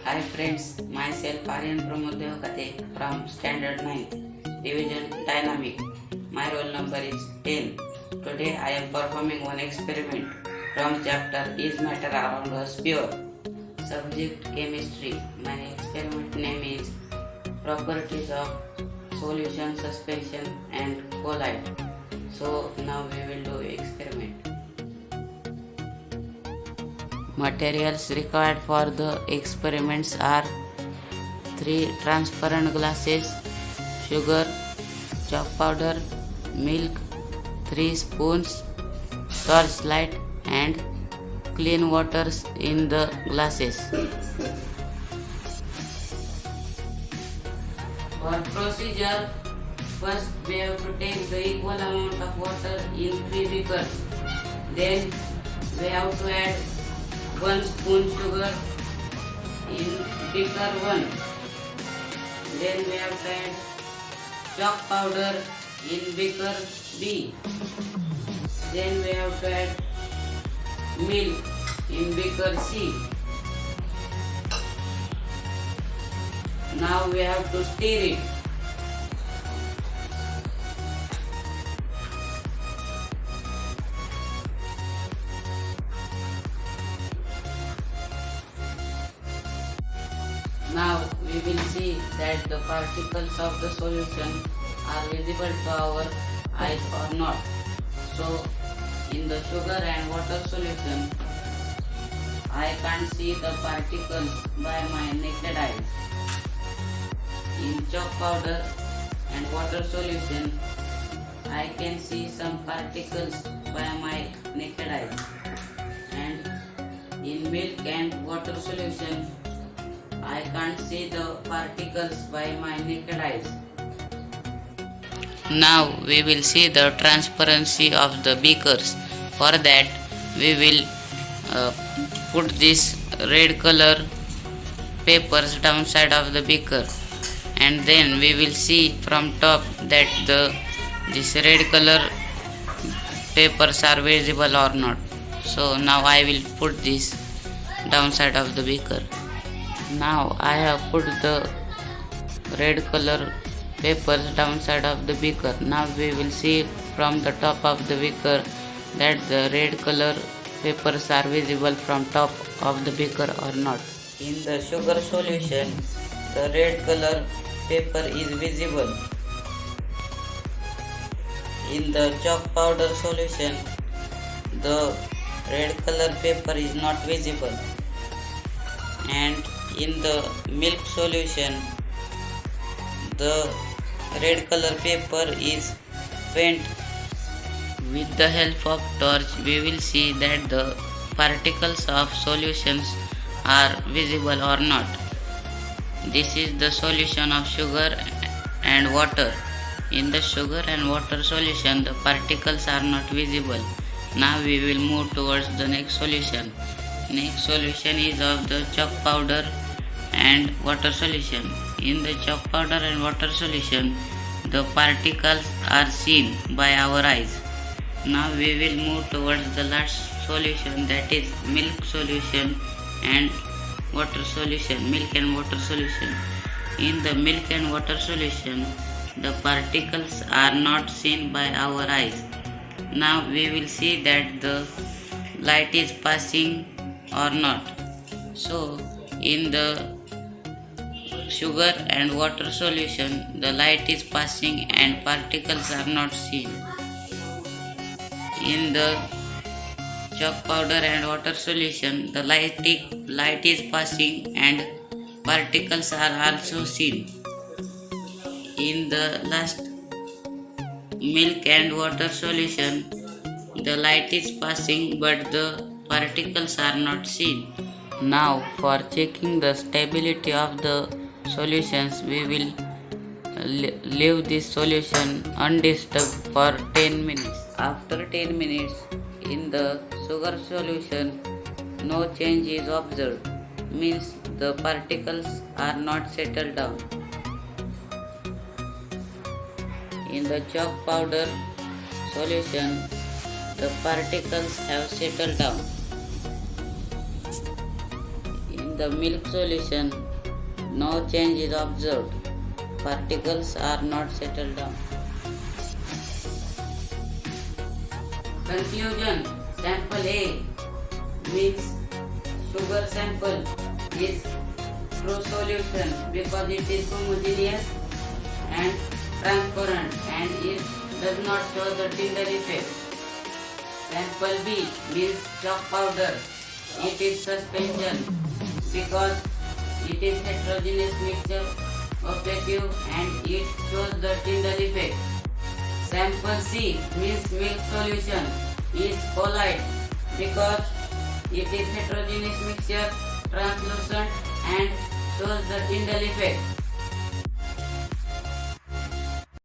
Hi friends, myself Aryan Pramod Devakate from Standard 9th Division Dynamic. My roll number is 10. Today I am performing one experiment from chapter Is Matter Around Us Pure? Subject Chemistry. My experiment name is Properties of Solution, Suspension and Colloid. So now we will do experiment. Materials required for the experiments are 3 transparent glasses, sugar, chalk powder, milk, 3 spoons, torchlight and clean water in the glasses. For procedure, first we have to take the equal amount of water in 3 beakers. Then we have to add 1 spoon sugar in beaker 1. Then we have to add chalk powder in beaker B. Then we have to add milk in beaker C. Now we have to stir it. Now we will see that the particles of the solution are visible to our eyes or not. So in the sugar and water solution, I can't see the particles by my naked eyes. In chalk powder and water solution, I can see some particles by my naked eyes. And in milk and water solution, I can't see the particles by my naked eyes. Now we will see the transparency of the beakers. For that we will put this red color papers downside of the beaker, and then we will see from top that this red color papers are visible or not. So now I will put this downside of the beaker. Now I have put the red color papers downside of the beaker. Now we will see from the top of the beaker that the red color papers are visible from top of the beaker or not. In the sugar solution, the red color paper is visible. In the chalk powder solution, the red color paper is not visible. And in the milk solution, the red color paper is faint. With the help of torch, we will see that the particles of solutions are visible or not. This is the solution of sugar and water. In the sugar and water solution, the particles are not visible. Now we will move towards the next solution. Next solution is of the chalk powder and water solution. In the chalk powder and water solution, the particles are seen by our eyes. Now we will move towards the last solution, that is milk solution and water solution, milk and water solution. In the milk and water solution, the particles are not seen by our eyes. Now we will see that the light is passing or not. So in the sugar and water solution, the light is passing and particles are not seen. In the chalk powder and water solution, the light is passing and particles are also seen. In the last milk and water solution, the light is passing but the particles are not seen. Now for checking the stability of the solutions, we will leave this solution undisturbed for 10 minutes. After 10 minutes, in the sugar solution, no change is observed, means the particles are not settled down. In the chalk powder solution, the particles have settled down. In the milk solution, no change is observed. Particles are not settled down. Conclusion: sample A means sugar sample is true solution because it is homogeneous and transparent and it does not show the Tyndall effect. Sample B means chalk powder. It is suspension because it is heterogeneous mixture opaque and it shows the Tyndall effect. Sample C means milk solution is colloid because it is heterogeneous mixture translucent and shows the Tyndall effect.